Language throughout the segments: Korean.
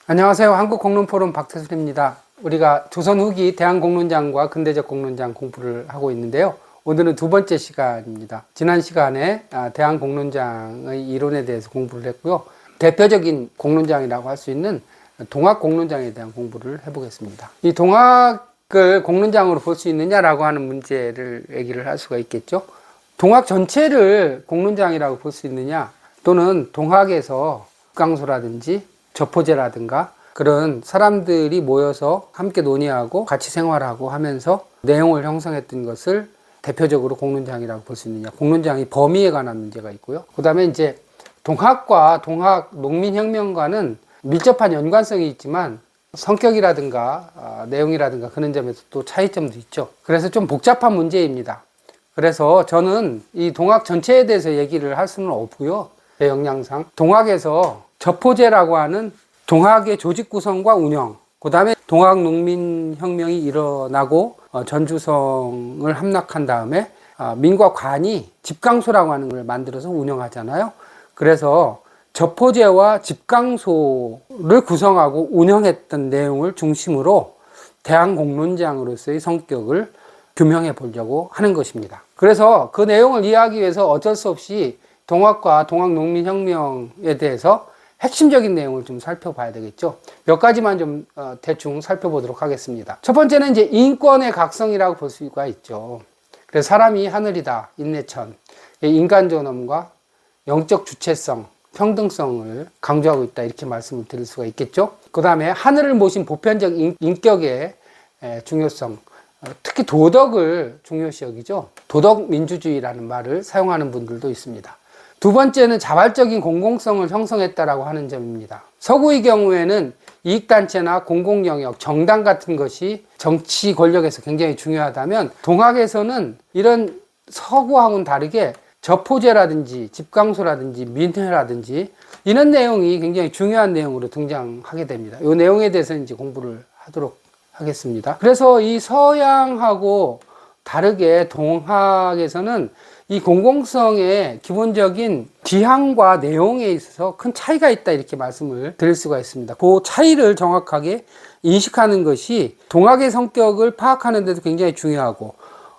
안녕하세요. 한국공론포럼 박태술입니다. 우리가 조선 후기 대한공론장과 근대적 공론장 공부를 하고 있는데요. 오늘은 두 번째 시간입니다. 지난 시간에 대한공론장의 이론에 대해서 공부를 했고요. 대표적인 공론장이라고 할 수 있는 동학공론장에 대한 공부를 해보겠습니다. 이 동학을 공론장으로 볼 수 있느냐라고 하는 문제를 얘기를 할 수가 있겠죠. 동학 전체를 공론장이라고 볼 수 있느냐, 또는 동학에서 국강소라든지 저포제라든가 그런 사람들이 모여서 함께 논의하고 같이 생활하고 하면서 내용을 형성했던 것을 대표적으로 공론장이라고 볼 수 있느냐. 공론장이 범위에 관한 문제가 있고요. 그 다음에 이제 동학과 동학 농민혁명과는 밀접한 연관성이 있지만 성격이라든가 내용이라든가 그런 점에서 또 차이점도 있죠. 그래서 좀 복잡한 문제입니다. 그래서 저는 이 동학 전체에 대해서 얘기를 할 수는 없고요. 제 역량상 동학에서 저포제라고 하는 동학의 조직 구성과 운영, 그 다음에 동학 농민혁명이 일어나고 전주성을 함락한 다음에 민과 관이 집강소라고 하는 걸 만들어서 운영하잖아요. 그래서 저포제와 집강소를 구성하고 운영했던 내용을 중심으로 대한공론장으로서의 성격을 규명해 보려고 하는 것입니다. 그래서 그 내용을 이해하기 위해서 어쩔 수 없이 동학과 동학농민혁명에 대해서 핵심적인 내용을 좀 살펴봐야 되겠죠. 몇 가지만 좀 대충 살펴보도록 하겠습니다. 첫 번째는 이제 인권의 각성이라고 볼 수가 있죠. 그래서 사람이 하늘이다, 인내천, 인간존엄과 영적 주체성, 평등성을 강조하고 있다, 이렇게 말씀을 드릴 수가 있겠죠. 그 다음에 하늘을 모신 보편적 인격의 중요성, 특히 도덕을 중요시 여기죠. 도덕민주주의라는 말을 사용하는 분들도 있습니다. 두 번째는 자발적인 공공성을 형성했다라고 하는 점입니다. 서구의 경우에는 이익단체나 공공영역, 정당 같은 것이 정치 권력에서 굉장히 중요하다면 동학에서는 이런 서구하고는 다르게 저포제라든지 집강소라든지 민회라든지 이런 내용이 굉장히 중요한 내용으로 등장하게 됩니다. 이 내용에 대해서 이제 공부를 하도록 하겠습니다. 그래서 이 서양하고 다르게 동학에서는 이 공공성의 기본적인 지향과 내용에 있어서 큰 차이가 있다, 이렇게 말씀을 드릴 수가 있습니다. 그 차이를 정확하게 인식하는 것이 동학의 성격을 파악하는 데도 굉장히 중요하고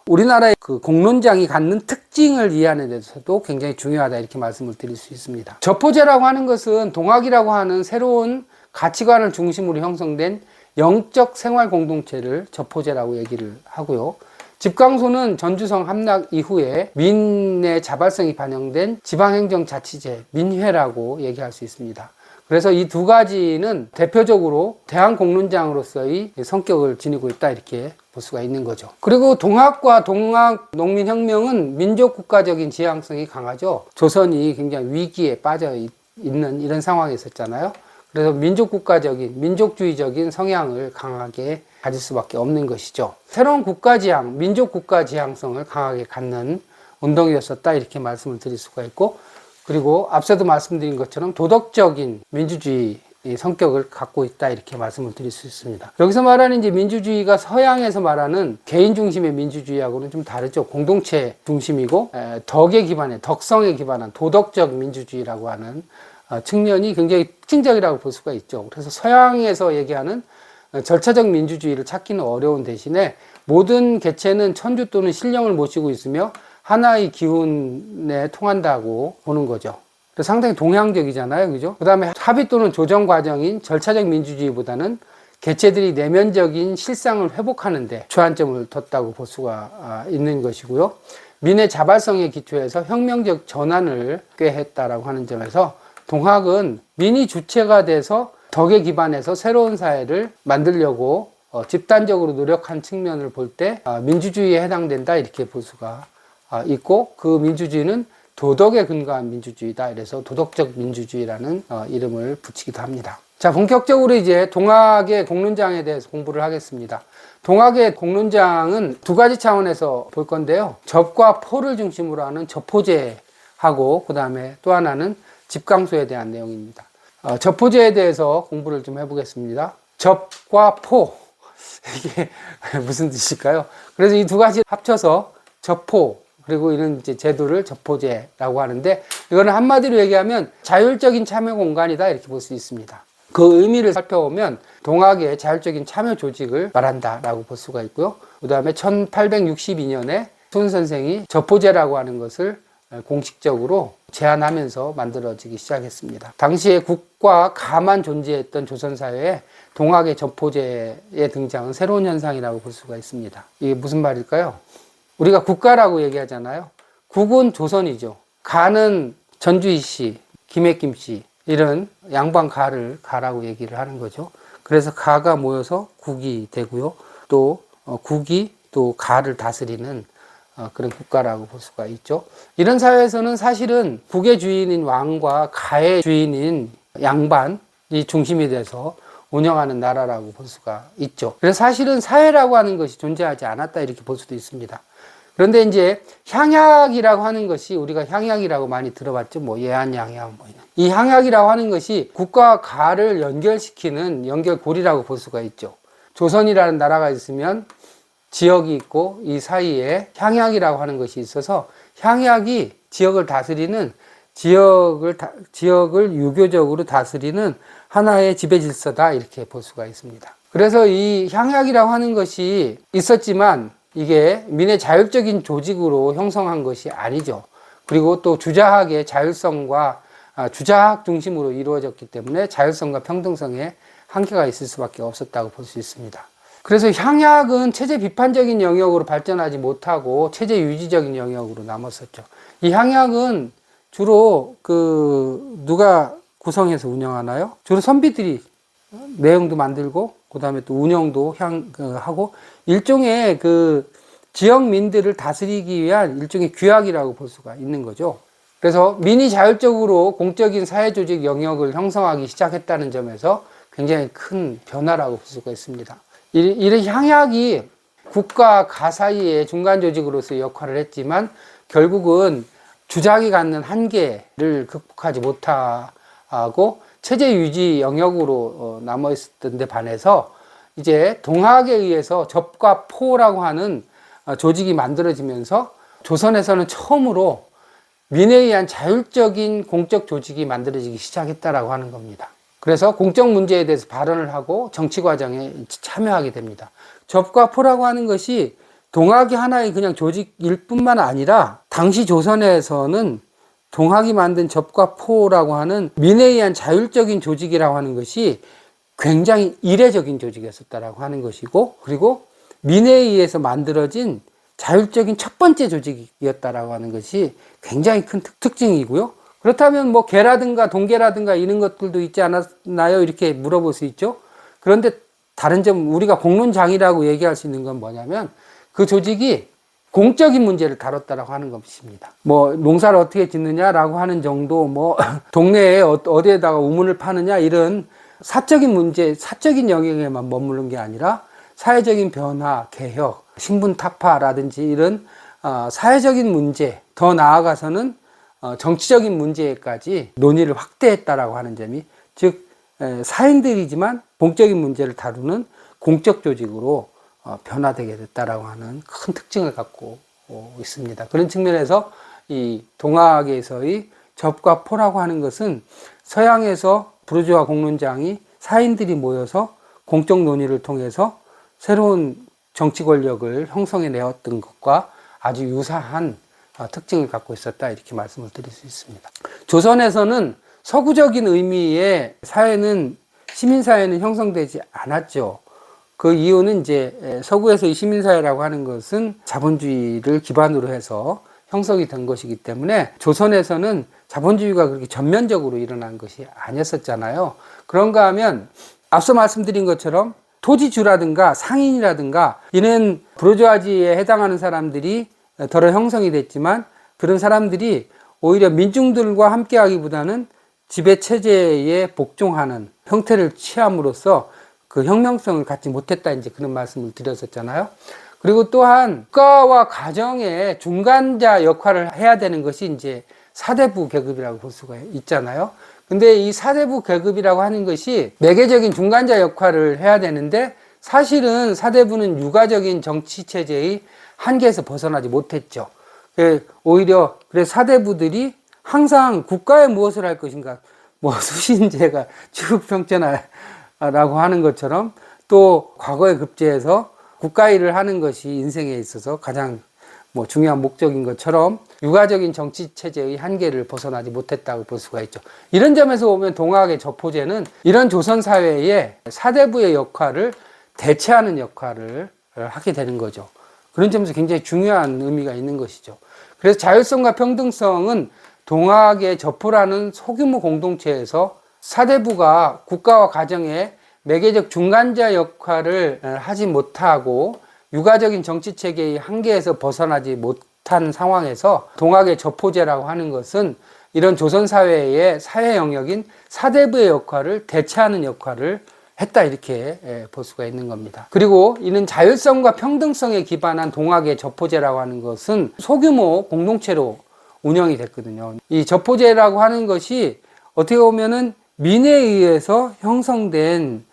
우리나라의 그 공론장이 갖는 특징을 이해하는 데서도 굉장히 중요하다, 이렇게 말씀을 드릴 수 있습니다. 저포제라고 하는 것은 동학이라고 하는 새로운 가치관을 중심으로 형성된 영적 생활 공동체를 저포제라고 얘기를 하고요. 집강소는 전주성 함락 이후에 민의 자발성이 반영된 지방행정자치제, 민회라고 얘기할 수 있습니다. 그래서 이 두 가지는 대표적으로 대한공론장으로서의 성격을 지니고 있다, 이렇게 볼 수가 있는 거죠. 그리고 동학과 동학 농민혁명은 민족국가적인 지향성이 강하죠. 조선이 굉장히 위기에 빠져 있는 이런 상황이 있었잖아요. 그래서 민족국가적인, 민족주의적인 성향을 강하게 가질 수밖에 없는 것이죠. 새로운 국가지향, 민족국가지향성을 강하게 갖는 운동이었었다, 이렇게 말씀을 드릴 수가 있고, 그리고 앞서도 말씀드린 것처럼 도덕적인 민주주의 성격을 갖고 있다, 이렇게 말씀을 드릴 수 있습니다. 여기서 말하는 이제 민주주의가 서양에서 말하는 개인 중심의 민주주의하고는 좀 다르죠. 공동체 중심이고 덕에 기반한, 덕성에 기반한 도덕적 민주주의라고 하는 측면이 굉장히 특징적이라고 볼 수가 있죠. 그래서 서양에서 얘기하는 절차적 민주주의를 찾기는 어려운 대신에 모든 개체는 천주 또는 신령을 모시고 있으며 하나의 기운에 통한다고 보는 거죠. 상당히 동양적이잖아요. 그죠? 그 다음에 합의 또는 조정 과정인 절차적 민주주의보다는 개체들이 내면적인 실상을 회복하는데 주안점을 뒀다고 볼 수가 있는 것이고요. 민의 자발성에 기초해서 혁명적 전환을 꾀했다라고 하는 점에서 동학은 민이 주체가 돼서 덕에 기반해서 새로운 사회를 만들려고 집단적으로 노력한 측면을 볼 때 민주주의에 해당된다, 이렇게 볼 수가 있고, 그 민주주의는 도덕에 근거한 민주주의다, 이래서 도덕적 민주주의라는 이름을 붙이기도 합니다. 자, 본격적으로 이제 동학의 공론장에 대해서 공부를 하겠습니다. 동학의 공론장은 두 가지 차원에서 볼 건데요. 접과 포를 중심으로 하는 저포제하고 그 다음에 또 하나는 집강소에 대한 내용입니다. 저포제에 대해서 공부를 좀 해보겠습니다. 접과 포, 이게 무슨 뜻일까요? 그래서 이 두 가지 합쳐서 저포, 그리고 이런 이제 제도를 저포제라고 하는데, 이거는 한마디로 얘기하면 자율적인 참여 공간이다, 이렇게 볼 수 있습니다. 그 의미를 살펴보면 동학의 자율적인 참여 조직을 말한다라고 볼 수가 있고요. 그 다음에 1862년에 손 선생이 저포제라고 하는 것을 공식적으로 제안하면서 만들어지기 시작했습니다. 당시에 국과 가만 존재했던 조선사회에 동학의 저포제의 등장은 새로운 현상이라고 볼 수가 있습니다. 이게 무슨 말일까요? 우리가 국가라고 얘기하잖아요. 국은 조선이죠. 가는 전주희 씨, 김혜김 씨 이런 양반 가를 가라고 얘기를 하는 거죠. 그래서 가가 모여서 국이 되고요. 또 국이 또 가를 다스리는 그런 국가라고 볼 수가 있죠. 이런 사회에서는 사실은 국의 주인인 왕과 가의 주인인 양반이 중심이 돼서 운영하는 나라라고 볼 수가 있죠. 그래서 사실은 사회라고 하는 것이 존재하지 않았다 이렇게 볼 수도 있습니다. 그런데 이제 향약이라고 하는 것이 우리가 향약이라고 많이 들어봤죠. 뭐 예한양약 뭐 이런. 이 향약이라고 하는 것이 국과 가를 연결시키는 연결고리라고 볼 수가 있죠. 조선이라는 나라가 있으면 지역이 있고 이 사이에 향약이라고 하는 것이 있어서 향약이 지역을 다스리는 지역을 유교적으로 다스리는 하나의 지배 질서다 이렇게 볼 수가 있습니다. 그래서 이 향약이라고 하는 것이 있었지만 이게 민의 자율적인 조직으로 형성한 것이 아니죠. 그리고 또 주자학의 자율성과 주자학 중심으로 이루어졌기 때문에 자율성과 평등성에 한계가 있을 수밖에 없었다고 볼 수 있습니다. 그래서 향약은 체제 비판적인 영역으로 발전하지 못하고 체제 유지적인 영역으로 남았었죠. 이 향약은 주로 누가 구성해서 운영하나요? 주로 선비들이 내용도 만들고 그 다음에 또 운영도 하고 일종의 지역민들을 다스리기 위한 일종의 규약이라고 볼 수가 있는 거죠. 그래서 민이 자율적으로 공적인 사회조직 영역을 형성하기 시작했다는 점에서 굉장히 큰 변화라고 볼 수가 있습니다. 이런 향약이 국가 가 사이의 중간 조직으로서 역할을 했지만 결국은 주작이 갖는 한계를 극복하지 못하고 체제 유지 영역으로 남아 있었던 데 반해서 이제 동학에 의해서 접과 포라고 하는 조직이 만들어지면서 조선에서는 처음으로 민에 의한 자율적인 공적 조직이 만들어지기 시작했다라고 하는 겁니다. 그래서 공적 문제에 대해서 발언을 하고 정치 과정에 참여하게 됩니다. 접과 포라고 하는 것이 동학이 하나의 그냥 조직일 뿐만 아니라 당시 조선에서는 동학이 만든 접과 포라고 하는 민에 의한 자율적인 조직이라고 하는 것이 굉장히 이례적인 조직이었다라고 하는 것이고 그리고 민에 의해서 만들어진 자율적인 첫 번째 조직이었다라고 하는 것이 굉장히 큰 특징이고요. 그렇다면 뭐 개라든가 동계라든가 이런 것들도 있지 않았나요? 이렇게 물어볼 수 있죠. 그런데 다른 점 우리가 공론장이라고 얘기할 수 있는 건 뭐냐면 그 조직이 공적인 문제를 다뤘다라고 하는 것입니다. 뭐 농사를 어떻게 짓느냐라고 하는 정도 뭐 동네에 어디에다가 우물을 파느냐 이런 사적인 문제, 사적인 영역에만 머무른 게 아니라 사회적인 변화, 개혁, 신분 타파라든지 이런 사회적인 문제, 더 나아가서는 정치적인 문제까지 논의를 확대했다라고 하는 점이 즉 사인들이지만 공적인 문제를 다루는 공적 조직으로 변화되게 됐다라고 하는 큰 특징을 갖고 있습니다. 그런 측면에서 이 동학에서의 접과 포라고 하는 것은 서양에서 부르주아 공론장이 사인들이 모여서 공적 논의를 통해서 새로운 정치 권력을 형성해 내었던 것과 아주 유사한 특징을 갖고 있었다 이렇게 말씀을 드릴 수 있습니다. 조선에서는 서구적인 의미의 사회는 시민사회는 형성되지 않았죠. 그 이유는 이제 서구에서의 시민사회라고 하는 것은 자본주의를 기반으로 해서 형성이 된 것이기 때문에 조선에서는 자본주의가 그렇게 전면적으로 일어난 것이 아니었었잖아요. 그런가 하면 앞서 말씀드린 것처럼 토지주라든가 상인이라든가 이는 부르주아지에 해당하는 사람들이 덜어 형성이 됐지만 그런 사람들이 오히려 민중들과 함께 하기보다는 지배체제에 복종하는 형태를 취함으로써 그 혁명성을 갖지 못했다 이제 그런 말씀을 드렸었잖아요. 그리고 또한 국가와 가정의 중간자 역할을 해야 되는 것이 이제 사대부 계급이라고 볼 수가 있잖아요. 근데 이 사대부 계급이라고 하는 것이 매개적인 중간자 역할을 해야 되는데 사실은 사대부는 유가적인 정치체제의 한계에서 벗어나지 못했죠. 오히려 그래서 사대부들이 항상 국가에 무엇을 할 것인가 뭐 수신제가 취급평천하라고 하는 것처럼 또 과거에 급제해서 국가 일을 하는 것이 인생에 있어서 가장 뭐 중요한 목적인 것처럼 육아적인 정치 체제의 한계를 벗어나지 못했다고 볼 수가 있죠. 이런 점에서 보면 동학의 저포제는 이런 조선 사회의 사대부의 역할을 대체하는 역할을 하게 되는 거죠. 그런 점에서 굉장히 중요한 의미가 있는 것이죠. 그래서 자율성과 평등성은 동학의 저포라는 소규모 공동체에서 사대부가 국가와 가정의 매개적 중간자 역할을 하지 못하고 육아적인 정치체계의 한계에서 벗어나지 못한 상황에서 동학의 저포제라고 하는 것은 이런 조선사회의 사회 영역인 사대부의 역할을 대체하는 역할을 했다, 이렇게 볼 수가 있는 겁니다. 그리고 이는 자율성과 평등성에 기반한 동학의 저포제라고 하는 것은 소규모 공동체로 운영이 됐거든요. 이 저포제라고 하는 것이 어떻게 보면은 민에 의해서 형성된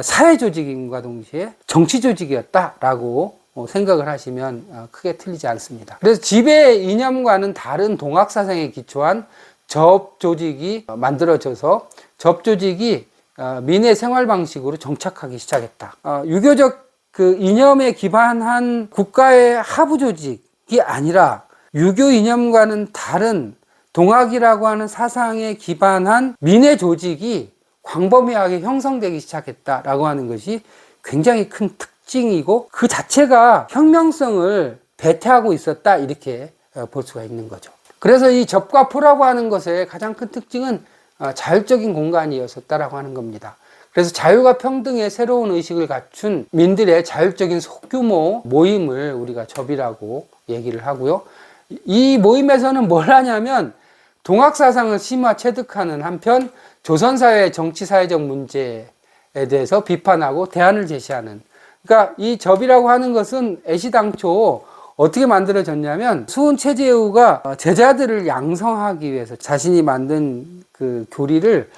사회 조직인과 동시에 정치 조직이었다라고 생각을 하시면 크게 틀리지 않습니다. 그래서 지배 이념과는 다른 동학 사상에 기초한 접 조직이 만들어져서 접 조직이 민의 생활 방식으로 정착하기 시작했다. 유교적 그 이념에 기반한 국가의 하부 조직이 아니라 유교 이념과는 다른 동학이라고 하는 사상에 기반한 민의 조직이 광범위하게 형성되기 시작했다라고 하는 것이 굉장히 큰 특징이고 그 자체가 혁명성을 배태하고 있었다, 이렇게 볼 수가 있는 거죠. 그래서 이 접과 포라고 하는 것의 가장 큰 특징은 자율적인 공간이었었다라고 하는 겁니다. 그래서 자유와 평등의 새로운 의식을 갖춘 민들의 자율적인 소규모 모임을 우리가 접이라고 얘기를 하고요. 이 모임에서는 뭘 하냐면 동학사상을 심화 체득하는 한편 조선사회의 정치사회적 문제에 대해서 비판하고 대안을 제시하는, 그러니까 이 접이라고 하는 것은 애시당초 어떻게 만들어졌냐면 수훈 최재우가 제자들을 양성하기 위해서 자신이 만든 그 교리를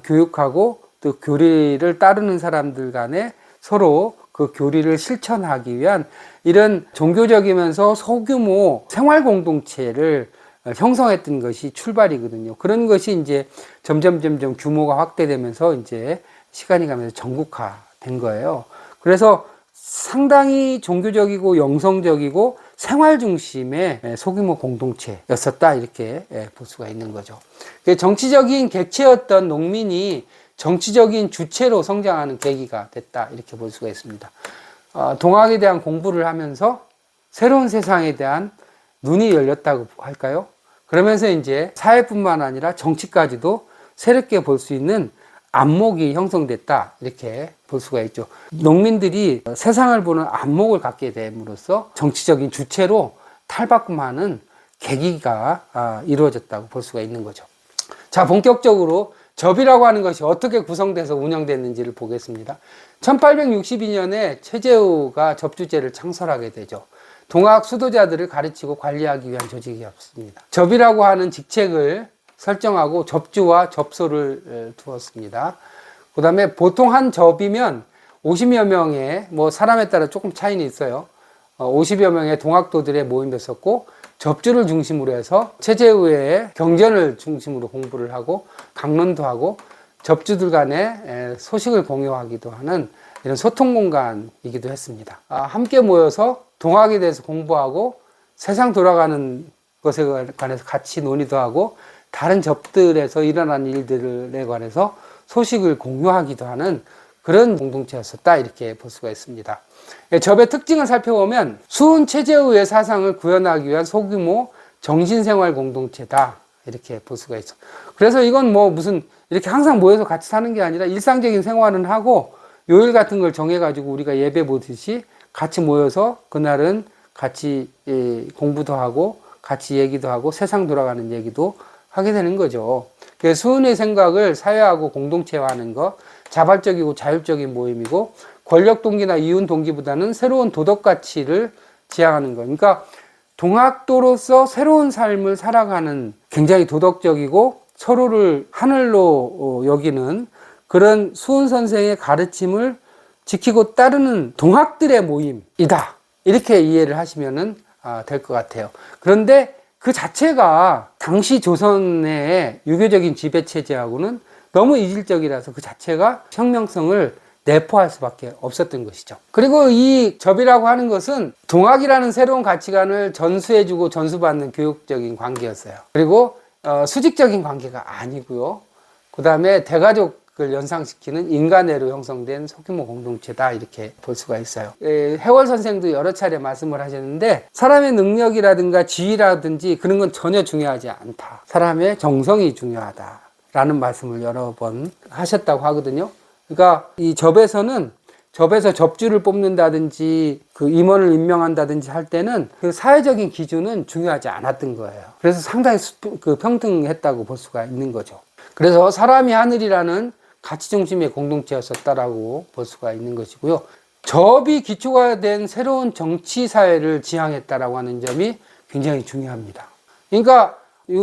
교육하고 또 교리를 따르는 사람들 간에 서로 그 교리를 실천하기 위한 이런 종교적이면서 소규모 생활 공동체를 형성했던 것이 출발이거든요. 그런 것이 이제 점점 규모가 확대되면서 이제 시간이 가면서 전국화된 거예요. 그래서 상당히 종교적이고 영성적이고 생활 중심의 소규모 공동체였었다, 이렇게 볼 수가 있는 거죠. 정치적인 객체였던 농민이 정치적인 주체로 성장하는 계기가 됐다, 이렇게 볼 수가 있습니다. 동학에 대한 공부를 하면서 새로운 세상에 대한 눈이 열렸다고 할까요? 그러면서 이제 사회뿐만 아니라 정치까지도 새롭게 볼 수 있는 안목이 형성됐다, 이렇게 볼 수가 있죠. 농민들이 세상을 보는 안목을 갖게 됨으로써 정치적인 주체로 탈바꿈하는 계기가 이루어졌다고 볼 수가 있는 거죠. 자, 본격적으로 접이라고 하는 것이 어떻게 구성돼서 운영됐는지를 보겠습니다. 1862년에 최재우가 접주제를 창설하게 되죠. 동학 수도자들을 가르치고 관리하기 위한 조직이었습니다. 접이라고 하는 직책을 설정하고 접주와 접소를 두었습니다. 그 다음에 보통 한 접이면 50여 명의, 뭐 사람에 따라 조금 차이는 있어요. 50여 명의 동학도들의 모임이었었고, 접주를 중심으로 해서 최재우의 경전을 중심으로 공부를 하고 강론도 하고 접주들 간에 소식을 공유하기도 하는 이런 소통 공간이기도 했습니다. 함께 모여서 동학에 대해서 공부하고 세상 돌아가는 것에 관해서 같이 논의도 하고 다른 접들에서 일어난 일들에 관해서 소식을 공유하기도 하는 그런 공동체였었다, 이렇게 볼 수가 있습니다. 접의 특징을 살펴보면 수훈 최재우의 사상을 구현하기 위한 소규모 정신생활 공동체다, 이렇게 볼 수가 있어. 그래서 이건 뭐 무슨 이렇게 항상 모여서 같이 사는 게 아니라 일상적인 생활은 하고 요일 같은 걸 정해가지고 우리가 예배 보듯이 같이 모여서 그날은 같이 공부도 하고 같이 얘기도 하고 세상 돌아가는 얘기도 하게 되는 거죠. 그래서 수훈의 생각을 사회하고 공동체화하는 것, 자발적이고 자율적인 모임이고 권력 동기나 이윤 동기보다는 새로운 도덕 가치를 지향하는 것. 그러니까 동학도로서 새로운 삶을 살아가는 굉장히 도덕적이고 서로를 하늘로 여기는 그런 수훈 선생의 가르침을 지키고 따르는 동학들의 모임이다, 이렇게 이해를 하시면 될 것 같아요. 그런데 그 자체가 당시 조선의 유교적인 지배체제하고는 너무 이질적이라서 그 자체가 혁명성을 내포할 수밖에 없었던 것이죠. 그리고 이 접이라고 하는 것은 동학이라는 새로운 가치관을 전수해주고 전수받는 교육적인 관계였어요. 그리고 수직적인 관계가 아니고요. 그 다음에 대가족을 연상시키는 인간애로 형성된 소규모 공동체다, 이렇게 볼 수가 있어요. 해월 선생도 여러 차례 말씀을 하셨는데, 사람의 능력이라든가 지위라든지 그런 건 전혀 중요하지 않다. 사람의 정성이 중요하다라는 말씀을 여러 번 하셨다고 하거든요. 그러니까 이 접에서 접주를 뽑는다든지 그 임원을 임명한다든지 할 때는 그 사회적인 기준은 중요하지 않았던 거예요. 그래서 상당히 평등했다고 볼 수가 있는 거죠. 그래서 사람이 하늘이라는 가치 중심의 공동체였었다라고 볼 수가 있는 것이고요. 접이 기초가 된 새로운 정치 사회를 지향했다라고 하는 점이 굉장히 중요합니다. 그러니까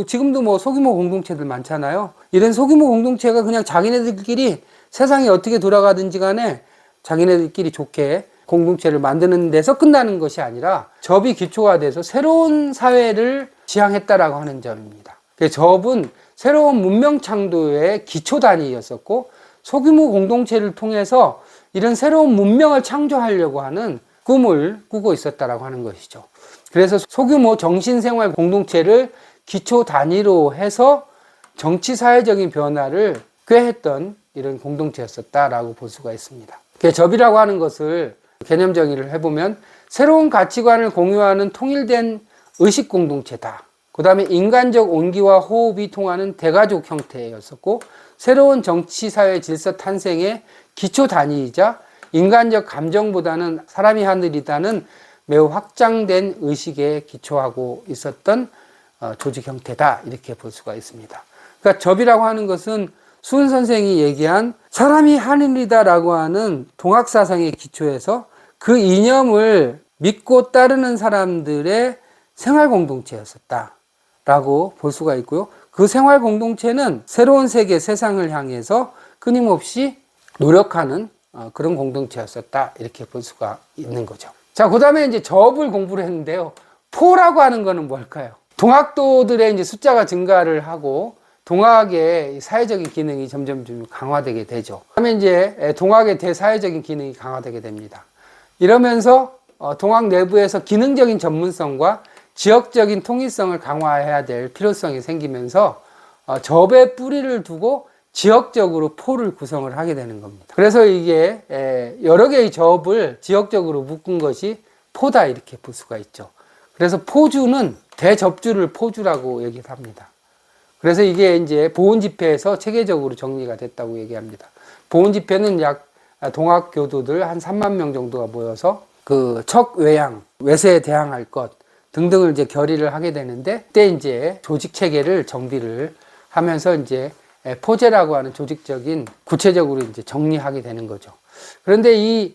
지금도 뭐 소규모 공동체들 많잖아요. 이런 소규모 공동체가 그냥 자기네들끼리 세상이 어떻게 돌아가든지 간에 자기네들끼리 좋게 공동체를 만드는 데서 끝나는 것이 아니라 접이 기초가 돼서 새로운 사회를 지향했다라고 하는 점입니다. 접은 새로운 문명 창조의 기초 단위였었고, 소규모 공동체를 통해서 이런 새로운 문명을 창조하려고 하는 꿈을 꾸고 있었다라고 하는 것이죠. 그래서 소규모 정신생활 공동체를 기초 단위로 해서 정치 사회적인 변화를 꾀했던 이런 공동체였었다라고 볼 수가 있습니다. 접이라고 하는 것을 개념 정의를 해보면 새로운 가치관을 공유하는 통일된 의식 공동체다. 그 다음에 인간적 온기와 호흡이 통하는 대가족 형태였었고, 새로운 정치 사회 질서 탄생의 기초 단위이자 인간적 감정보다는 사람이 하늘이다는 매우 확장된 의식에 기초하고 있었던 조직 형태다, 이렇게 볼 수가 있습니다. 그러니까 접이라고 하는 것은 수은 선생이 얘기한 사람이 하늘이다라고 하는 동학사상의 기초에서 그 이념을 믿고 따르는 사람들의 생활 공동체였었다라고 볼 수가 있고요. 그 생활 공동체는 새로운 세계, 세상을 향해서 끊임없이 노력하는 그런 공동체였었다, 이렇게 볼 수가 있는 거죠. 자, 그 다음에 이제 접을 공부를 했는데요. 포라고 하는 거는 뭘까요? 동학도들의 이제 숫자가 증가를 하고 동학의 사회적인 기능이 점점 좀 강화되게 되죠. 그다음에 이제 동학의 대사회적인 기능이 강화되게 됩니다. 이러면서 동학 내부에서 기능적인 전문성과 지역적인 통일성을 강화해야 될 필요성이 생기면서 접에 뿌리를 두고 지역적으로 포를 구성을 하게 되는 겁니다. 그래서 이게 여러 개의 접을 지역적으로 묶은 것이 포다, 이렇게 볼 수가 있죠. 그래서 포주는 대접주를 포주라고 얘기를 합니다. 그래서 이게 이제 보훈집회에서 체계적으로 정리가 됐다고 얘기합니다. 보훈집회는 약 동학교도들 한 3만 명 정도가 모여서 그 척외양, 외세에 대항할 것 등등을 이제 결의를 하게 되는데, 그때 이제 조직 체계를 정비를 하면서 이제 포제라고 하는 조직적인 구체적으로 이제 정리하게 되는 거죠. 그런데 이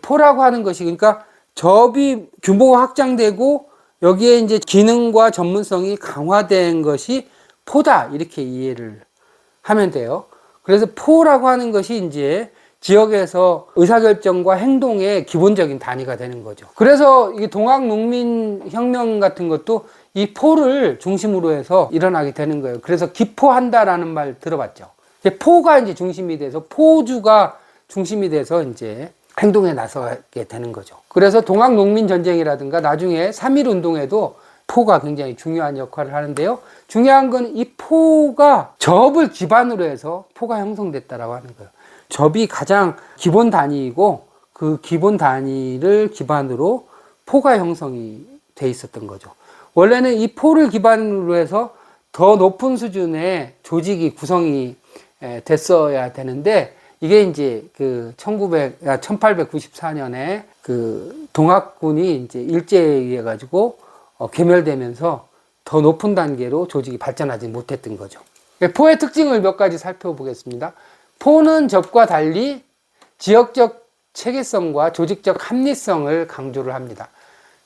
포라고 하는 것이, 그러니까 접이 규모가 확장되고 여기에 이제 기능과 전문성이 강화된 것이 포다, 이렇게 이해를 하면 돼요. 그래서 포라고 하는 것이 이제 지역에서 의사결정과 행동의 기본적인 단위가 되는 거죠. 그래서 이 동학농민혁명 같은 것도 이 포를 중심으로 해서 일어나게 되는 거예요. 그래서 기포한다라는 말 들어봤죠. 포가 이제 중심이 돼서 포주가 중심이 돼서 이제 행동에 나서게 되는 거죠. 그래서 동학농민전쟁이라든가 나중에 3.1 운동에도 포가 굉장히 중요한 역할을 하는데요. 중요한 건 이 포가 접을 기반으로 해서 포가 형성됐다라고 하는 거예요. 접이 가장 기본 단위이고 그 기본 단위를 기반으로 포가 형성이 돼 있었던 거죠. 원래는 이 포를 기반으로 해서 더 높은 수준의 조직이 구성이 됐어야 되는데, 이게 이제 그 1894년에 그 동학군이 이제 일제에 의해 가지고 괴멸되면서 더 높은 단계로 조직이 발전하지 못했던 거죠. 포의 특징을 몇 가지 살펴보겠습니다. 포는 접과 달리 지역적 체계성과 조직적 합리성을 강조를 합니다.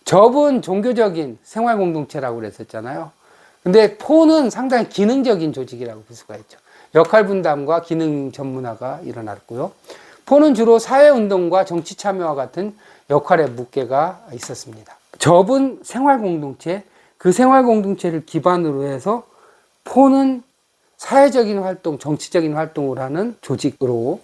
접은 종교적인 생활 공동체라고 그랬었잖아요. 근데 포는 상당히 기능적인 조직이라고 볼 수가 있죠. 역할 분담과 기능 전문화가 일어났고요. 포는 주로 사회운동과 정치 참여와 같은 역할의 무게가 있었습니다. 접은 생활 공동체, 그 생활 공동체를 기반으로 해서 포는 사회적인 활동, 정치적인 활동을 하는 조직으로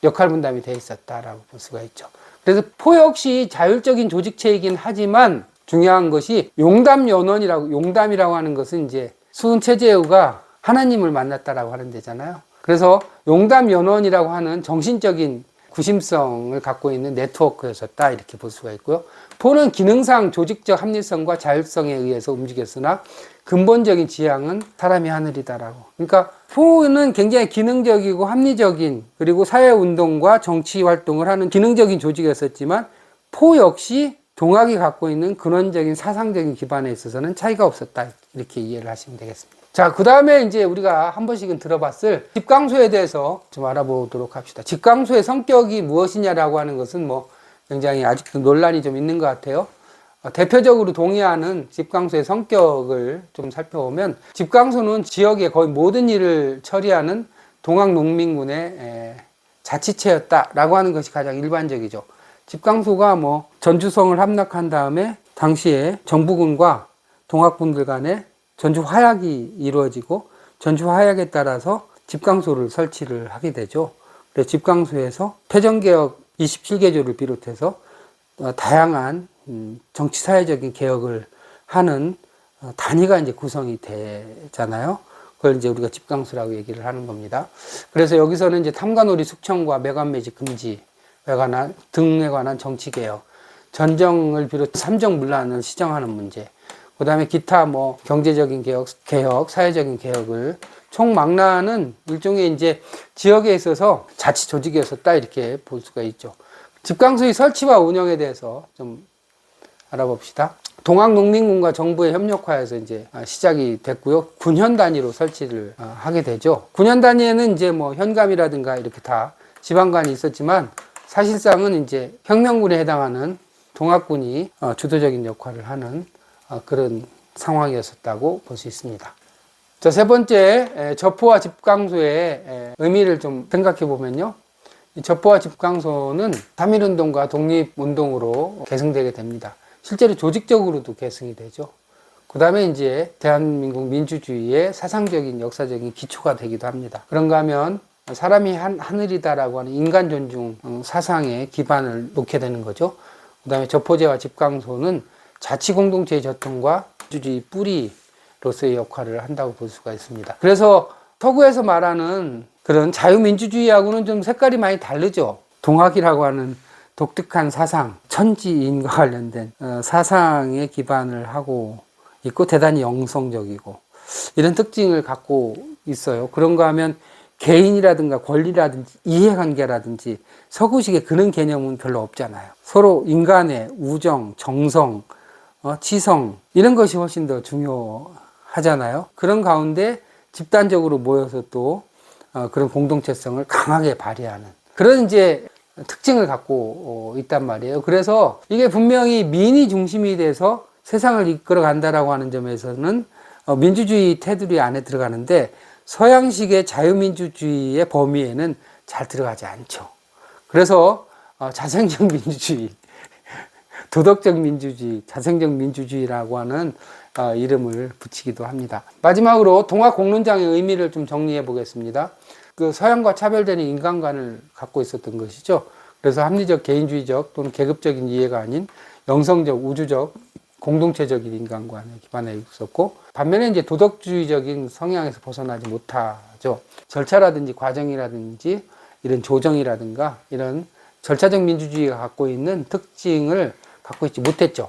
역할 분담이 되어 있었다라고 볼 수가 있죠. 그래서 포 역시 자율적인 조직체이긴 하지만 중요한 것이 용담이라고 하는 것은 이제 수은 최재우가 하나님을 만났다라고 하는 데잖아요. 그래서 용담연원이라고 하는 정신적인 구심성을 갖고 있는 네트워크였었다 이렇게 볼 수가 있고요. 포는 기능상 조직적 합리성과 자율성에 의해서 움직였으나 근본적인 지향은 사람이 하늘이다라고. 그러니까 포는 굉장히 기능적이고 합리적인 그리고 사회운동과 정치 활동을 하는 기능적인 조직이었었지만 포 역시 동학이 갖고 있는 근원적인 사상적인 기반에 있어서는 차이가 없었다 이렇게 이해를 하시면 되겠습니다. 자, 그 다음에 이제 우리가 한 번씩은 들어봤을 집강소에 대해서 좀 알아보도록 합시다. 집강소의 성격이 무엇이냐라고 하는 것은 뭐 굉장히 아직도 논란이 좀 있는 것 같아요. 대표적으로 동의하는 집강소의 성격을 좀 살펴보면 집강소는 지역의 거의 모든 일을 처리하는 동학농민군의 자치체였다라고 하는 것이 가장 일반적이죠. 집강소가 뭐 전주성을 함락한 다음에 당시에 정부군과 동학군들 간에 전주 화약이 이루어지고 전주 화약에 따라서 집강소를 설치를 하게 되죠. 그래서 집강소에서 패전개혁 27개조를 비롯해서 다양한 정치 사회적인 개혁을 하는 단위가 이제 구성이 되잖아요. 그걸 이제 우리가 집강소라고 얘기를 하는 겁니다. 그래서 여기서는 이제 탐관오리 숙청과 매관매직 금지 등에 관한 정치 개혁, 전정을 비롯 삼정문란을 시정하는 문제, 그 다음에 기타 뭐 경제적인 개혁, 사회적인 개혁을 총망라하는 일종의 이제 지역에 있어서 자치 조직이었었다 이렇게 볼 수가 있죠. 집강소의 설치와 운영에 대해서 좀 알아봅시다. 동학농민군과 정부의 협력하여서 이제 시작이 됐고요. 군현 단위로 설치를 하게 되죠. 군현 단위에는 이제 뭐 현감이라든가 이렇게 다 지방관이 있었지만 사실상은 이제 혁명군에 해당하는 동학군이 주도적인 역할을 하는 그런 상황이었었다고 볼 수 있습니다. 자, 세 번째, 저포와 집강소의 의미를 좀 생각해 보면요. 저포와 집강소는 3.1운동과 독립운동으로 계승되게 됩니다. 실제로 조직적으로도 계승이 되죠. 그 다음에 이제 대한민국 민주주의의 사상적인 역사적인 기초가 되기도 합니다. 그런가 하면 사람이 하늘이다라고 하는 인간 존중 사상에 기반을 놓게 되는 거죠. 그 다음에 저포제와 집강소는 자치공동체의 전통과 민주주의 뿌리로서의 역할을 한다고 볼 수가 있습니다. 그래서 서구에서 말하는 그런 자유민주주의하고는 좀 색깔이 많이 다르죠. 동학이라고 하는 독특한 사상, 천지인과 관련된 사상에 기반을 하고 있고 대단히 영성적이고 이런 특징을 갖고 있어요. 그런가 하면 개인이라든가 권리라든지 이해관계라든지 서구식의 그런 개념은 별로 없잖아요. 서로 인간의 우정, 정성, 치성 이런 것이 훨씬 더 중요하잖아요. 그런 가운데 집단적으로 모여서 또 그런 공동체성을 강하게 발휘하는 그런 이제 특징을 갖고 있단 말이에요. 그래서 이게 분명히 민이 중심이 돼서 세상을 이끌어 간다라고 하는 점에서는 민주주의 테두리 안에 들어가는데 서양식의 자유민주주의의 범위에는 잘 들어가지 않죠. 그래서 자생적 민주주의, 도덕적 민주주의, 자생적 민주주의라고 하는 이름을 붙이기도 합니다. 마지막으로 동학공론장의 의미를 좀 정리해 보겠습니다. 그 서양과 차별되는 인간관을 갖고 있었던 것이죠. 그래서 합리적, 개인주의적 또는 계급적인 이해가 아닌 영성적, 우주적, 공동체적인 인간관에 기반해 있었고 반면에 이제 도덕주의적인 성향에서 벗어나지 못하죠. 절차라든지 과정이라든지 이런 조정이라든가 이런 절차적 민주주의가 갖고 있는 특징을 갖고 있지 못했죠.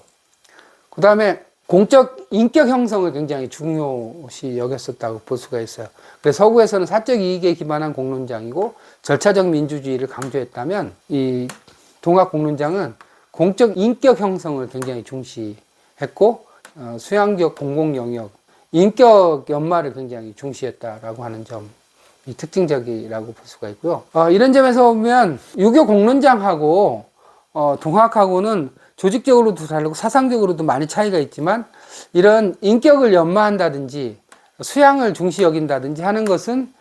그 다음에 공적 인격 형성을 굉장히 중요시 여겼었다고 볼 수가 있어요. 그래서 서구에서는 사적 이익에 기반한 공론장이고 절차적 민주주의를 강조했다면 이 동학 공론장은 공적 인격 형성을 굉장히 중시했고 수양적 공공 영역, 인격 연마를 굉장히 중시했다라고 하는 점이 특징적이라고 볼 수가 있고요. 이런 점에서 보면 유교 공론장하고 동학하고는 조직적으로도 다르고 사상적으로도 많이 차이가 있지만 이런 인격을 연마한다든지 수양을 중시 여긴다든지 하는 것은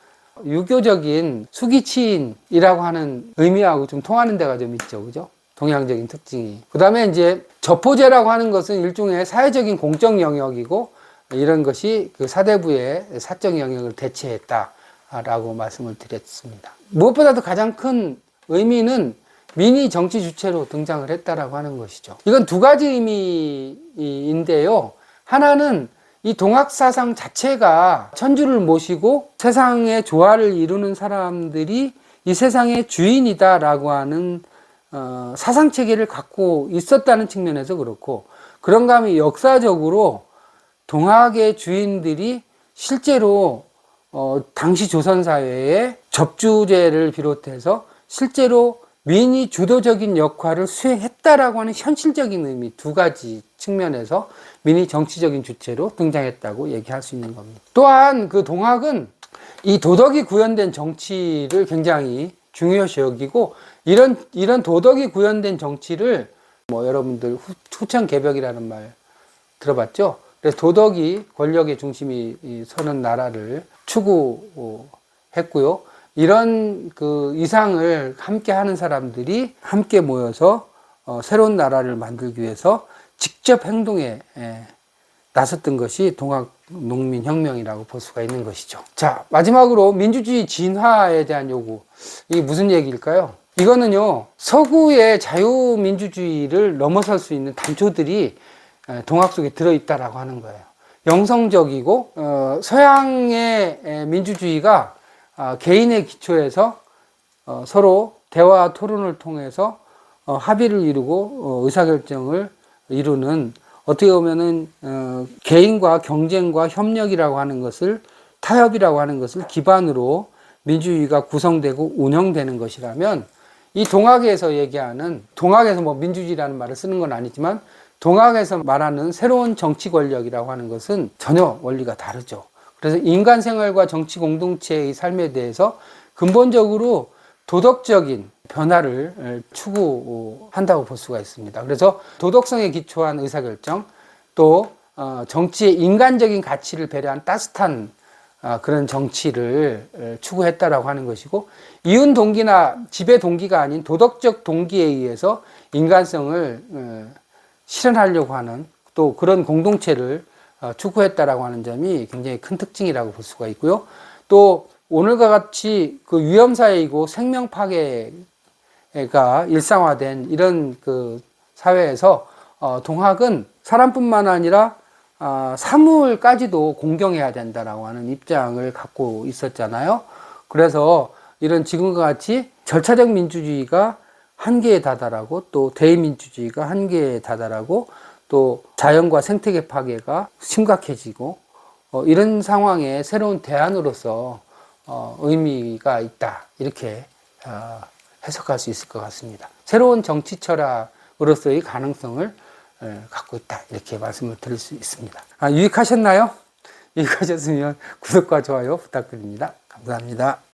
유교적인 수기치인이라고 하는 의미하고 좀 통하는 데가 좀 있죠. 그죠? 동양적인 특징이. 그 다음에 이제 저포제라고 하는 것은 일종의 사회적인 공적 영역이고 이런 것이 그 사대부의 사적 영역을 대체했다라고 말씀을 드렸습니다. 무엇보다도 가장 큰 의미는 민이 정치 주체로 등장을 했다라고 하는 것이죠. 이건 두 가지 의미인데요. 하나는 이 동학 사상 자체가 천주를 모시고 세상의 조화를 이루는 사람들이 이 세상의 주인이다라고 하는 사상 체계를 갖고 있었다는 측면에서 그렇고, 그런가 하면 역사적으로 동학의 주인들이 실제로 당시 조선 사회의 접주제를 비롯해서 실제로 민이 주도적인 역할을 수행했다라고 하는 현실적인 의미 두 가지 측면에서 민이 정치적인 주체로 등장했다고 얘기할 수 있는 겁니다. 또한 그 동학은 이 도덕이 구현된 정치를 굉장히 중요시 여기고, 이런 도덕이 구현된 정치를 뭐 여러분들 후천개벽이라는 말 들어봤죠? 그래서 도덕이 권력의 중심이 서는 나라를 추구했고요. 이런 그 이상을 함께 하는 사람들이 함께 모여서 새로운 나라를 만들기 위해서 직접 행동에 나섰던 것이 동학 농민혁명이라고 볼 수가 있는 것이죠. 자, 마지막으로 민주주의 진화에 대한 요구. 이게 무슨 얘기일까요? 이거는요, 서구의 자유민주주의를 넘어설 수 있는 단초들이 동학 속에 들어있다라고 하는 거예요. 영성적이고 서양의 민주주의가 개인의 기초에서 서로 대화 토론을 통해서 합의를 이루고 의사결정을 이루는, 어떻게 보면은 개인과 경쟁과 협력이라고 하는 것을, 타협이라고 하는 것을 기반으로 민주주의가 구성되고 운영되는 것이라면, 이 동학에서 얘기하는, 동학에서 뭐 민주주의라는 말을 쓰는 건 아니지만 동학에서 말하는 새로운 정치 권력이라고 하는 것은 전혀 원리가 다르죠. 그래서 인간 생활과 정치 공동체의 삶에 대해서 근본적으로 도덕적인 변화를 추구한다고 볼 수가 있습니다. 그래서 도덕성에 기초한 의사결정, 또 정치의 인간적인 가치를 배려한 따뜻한 그런 정치를 추구했다라고 하는 것이고, 이윤 동기나 지배 동기가 아닌 도덕적 동기에 의해서 인간성을 실현하려고 하는, 또 그런 공동체를 추구했다라고 하는 점이 굉장히 큰 특징이라고 볼 수가 있고요. 또 오늘과 같이 그 위험사회이고 생명 파괴가 일상화된 이런 그 사회에서 동학은 사람뿐만 아니라 사물까지도 공경해야 된다라고 하는 입장을 갖고 있었잖아요. 그래서 이런 지금과 같이 절차적 민주주의가 한계에 다다라고, 또 대의민주주의가 한계에 다다라고, 또 자연과 생태계 파괴가 심각해지고, 이런 상황에 새로운 대안으로서 의미가 있다, 이렇게 해석할 수 있을 것 같습니다. 새로운 정치 철학으로서의 가능성을 갖고 있다, 이렇게 말씀을 드릴 수 있습니다. 유익하셨나요? 유익하셨으면 구독과 좋아요 부탁드립니다. 감사합니다.